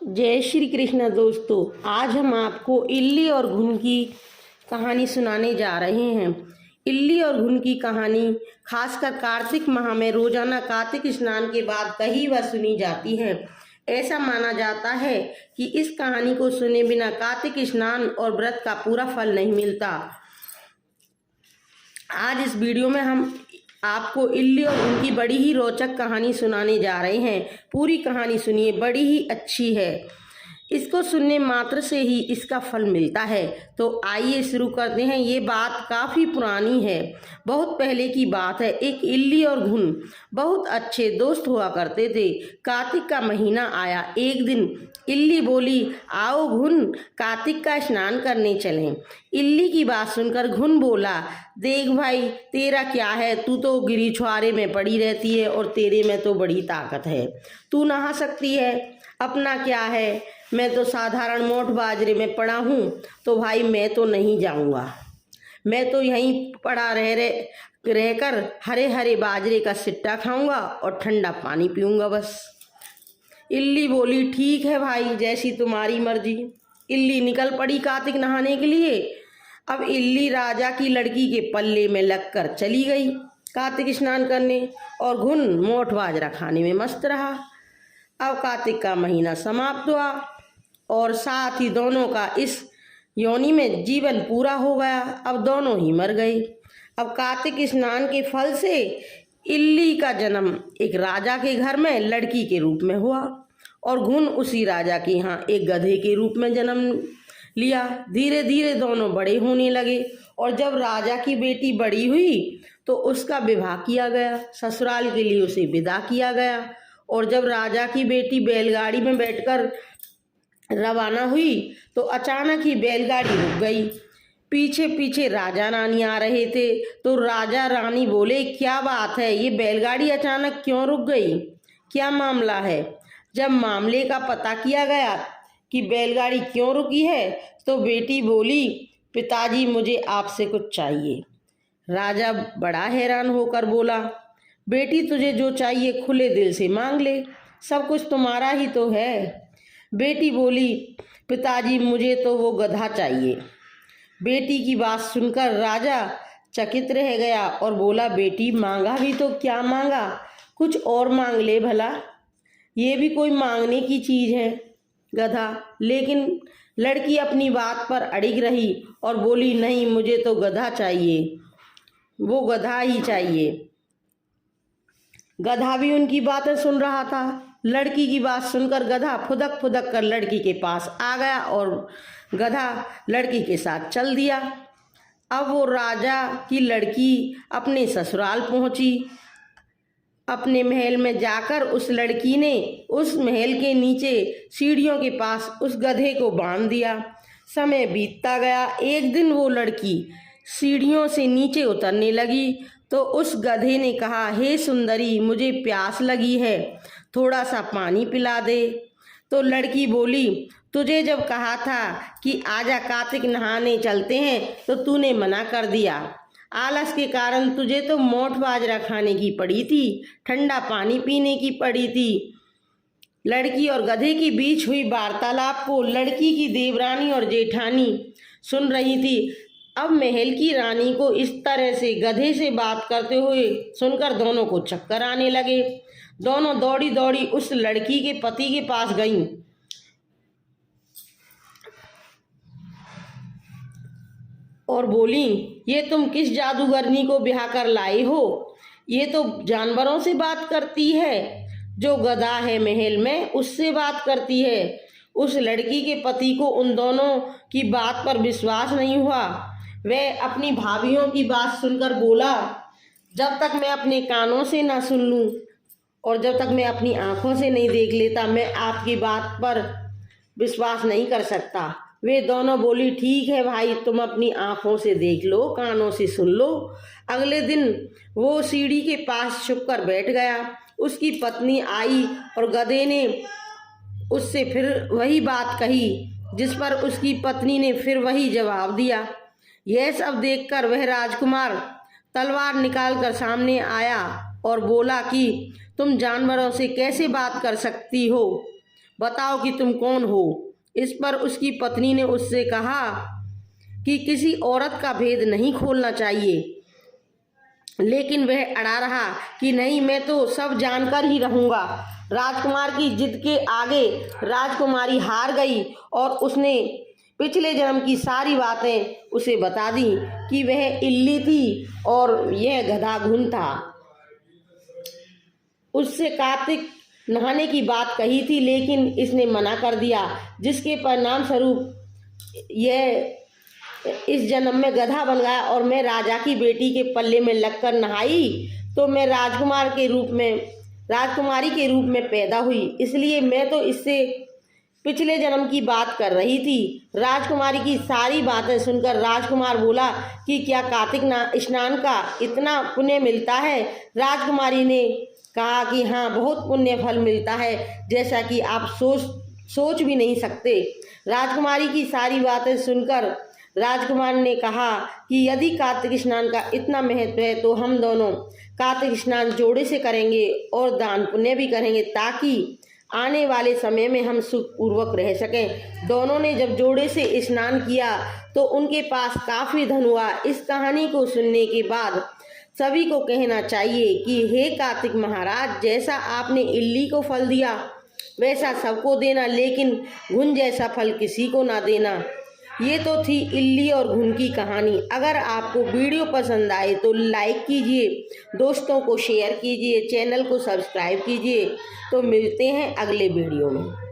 जय श्री कृष्ण दोस्तों। आज हम आपको इल्ली और घुन की कहानी सुनाने जा रहे हैं। इल्ली और घुन की कहानी खासकर कार्तिक माह में रोजाना कार्तिक स्नान के बाद कई बार सुनी जाती है। ऐसा माना जाता है कि इस कहानी को सुने बिना कार्तिक स्नान और व्रत का पूरा फल नहीं मिलता। आज इस वीडियो में हम आपको इल्ली और उनकी बड़ी ही रोचक कहानी सुनाने जा रहे हैं। पूरी कहानी सुनिए, बड़ी ही अच्छी है। इसको सुनने मात्र से ही इसका फल मिलता है। तो आइए शुरू करते हैं। ये बात काफ़ी पुरानी है, बहुत पहले की बात है। एक इल्ली और घुन बहुत अच्छे दोस्त हुआ करते थे। कार्तिक का महीना आया। एक दिन इल्ली बोली, आओ घुन, कार्तिक का स्नान करने चलें। इल्ली की बात सुनकर घुन बोला, देख भाई, तेरा क्या है, तू तो गिरी छुआरे में पड़ी रहती है और तेरे में तो बड़ी ताकत है, तू नहा सकती है। अपना क्या है, मैं तो साधारण मोठ बाजरे में पड़ा हूँ, तो भाई मैं तो नहीं जाऊँगा। मैं तो यहीं पड़ा रहकर हरे हरे बाजरे का सिट्टा खाऊंगा और ठंडा पानी पीऊंगा बस। इल्ली बोली, ठीक है भाई, जैसी तुम्हारी मर्जी। इल्ली निकल पड़ी कार्तिक नहाने के लिए। अब इल्ली राजा की लड़की के पल्ले में लगकर चली गई कार्तिक स्नान करने और घुन मोठ बाजरा खाने में मस्त रहा। अब कार्तिक का महीना समाप्त हुआ और साथ ही दोनों का इस योनि में जीवन पूरा हो गया। अब दोनों ही मर गए। अब कार्तिक स्नान के फल से इल्ली का जन्म एक राजा के घर में लड़की के रूप में हुआ और घुन उसी राजा के यहाँ एक गधे के रूप में जन्म लिया। धीरे धीरे दोनों बड़े होने लगे और जब राजा की बेटी बड़ी हुई तो उसका विवाह किया गया, ससुराल के लिए उसे विदा किया गया। और जब राजा की बेटी बैलगाड़ी में बैठकर रवाना हुई तो अचानक ही बैलगाड़ी रुक गई। पीछे पीछे राजा रानी आ रहे थे तो राजा रानी बोले, क्या बात है, ये बैलगाड़ी अचानक क्यों रुक गई, क्या मामला है। जब मामले का पता किया गया कि बैलगाड़ी क्यों रुकी है तो बेटी बोली, पिताजी मुझे आपसे कुछ चाहिए। राजा बड़ा हैरान होकर बोला, बेटी तुझे जो चाहिए खुले दिल से मांग ले, सब कुछ तुम्हारा ही तो है। बेटी बोली, पिताजी मुझे तो वो गधा चाहिए। बेटी की बात सुनकर राजा चकित रह गया और बोला, बेटी मांगा भी तो क्या मांगा, कुछ और मांग ले भला, ये भी कोई मांगने की चीज़ है गधा। लेकिन लड़की अपनी बात पर अड़िग रही और बोली, नहीं, मुझे तो गधा चाहिए, वो गधा ही चाहिए। गधा भी उनकी बातें सुन रहा था। लड़की की बात सुनकर गधा फुदक फुदक कर लड़की के पास आ गया और गधा लड़की के साथ चल दिया। अब वो राजा की लड़की अपने ससुराल पहुंची। अपने महल में जाकर उस लड़की ने उस महल के नीचे सीढ़ियों के पास उस गधे को बांध दिया। समय बीतता गया। एक दिन वो लड़की सीढ़ियों से नीचे उतरने लगी तो उस गधे ने कहा, हे सुंदरी, मुझे प्यास लगी है, थोड़ा सा पानी पिला दे। तो लड़की बोली, तुझे जब कहा था कि आजा कार्तिक नहाने चलते हैं तो तूने मना कर दिया। आलस के कारण तुझे तो मोठ बाजरा खाने की पड़ी थी, ठंडा पानी पीने की पड़ी थी। लड़की और गधे के बीच हुई वार्तालाप को लड़की की देवरानी और जेठानी सुन रही थी। अब महल की रानी को इस तरह से गधे से बात करते हुए सुनकर दोनों को चक्कर आने लगे। दोनों दौड़ी दौड़ी उस लड़की के पति के पास गईं और बोली, ये तुम किस जादूगरनी को ब्याह कर लाए हो, ये तो जानवरों से बात करती है, जो गधा है महल में उससे बात करती है। उस लड़की के पति को उन दोनों की बात पर विश्वास नहीं हुआ। वह अपनी भाभियों की बात सुनकर बोला, जब तक मैं अपने कानों से ना सुन लूं और जब तक मैं अपनी आंखों से नहीं देख लेता, मैं आपकी बात पर विश्वास नहीं कर सकता। वे दोनों बोली, ठीक है भाई, तुम अपनी आंखों से देख लो, कानों से सुन लो। अगले दिन वो सीढ़ी के पास छुपकर बैठ गया। उसकी पत्नी आई और गधे ने उससे फिर वही बात कही, जिस पर उसकी पत्नी ने फिर वही जवाब दिया। यह सब देखकर वह राजकुमार तलवार निकालकर सामने आया और बोला कि तुम जानवरों से कैसे बात कर सकती हो, बताओ कि तुम कौन हो। इस पर उसकी पत्नी ने उससे कहा कि किसी औरत का भेद नहीं खोलना चाहिए, लेकिन वह अड़ा रहा कि नहीं, मैं तो सब जानकर ही रहूंगा। राजकुमार की जिद के आगे राजकुमारी हार गई और उसने पिछले जन्म की सारी बातें उसे बता दी कि वह इल्ली थी और यह गधा घुन था। उससे कार्तिक नहाने की बात कही थी, लेकिन इसने मना कर दिया, जिसके परिणाम स्वरूप यह इस जन्म में गधा बन गया और मैं राजा की बेटी के पल्ले में लगकर नहाई तो मैं राजकुमारी के रूप में पैदा हुई, इसलिए मैं तो इससे पिछले जन्म की बात कर रही थी। राजकुमारी की सारी बातें सुनकर राजकुमार बोला कि क्या कार्तिक स्नान का इतना पुण्य मिलता है? राजकुमारी ने कहा कि हाँ, बहुत पुण्य फल मिलता है, जैसा कि आप सोच भी नहीं सकते। राजकुमारी की सारी बातें सुनकर राजकुमार ने कहा कि यदि कार्तिक स्नान का इतना महत्व है तो हम दोनों कार्तिक स्नान जोड़े से करेंगे और दान पुण्य भी करेंगे, ताकि आने वाले समय में हम सुखपूर्वक रह सकें। दोनों ने जब जोड़े से स्नान किया तो उनके पास काफ़ी धन हुआ। इस कहानी को सुनने के बाद सभी को कहना चाहिए कि हे कार्तिक महाराज, जैसा आपने इल्ली को फल दिया वैसा सबको देना, लेकिन घुन जैसा फल किसी को ना देना। ये तो थी इल्ली और घुन की कहानी। अगर आपको वीडियो पसंद आए तो लाइक कीजिए, दोस्तों को शेयर कीजिए, चैनल को सब्सक्राइब कीजिए। तो मिलते हैं अगले वीडियो में।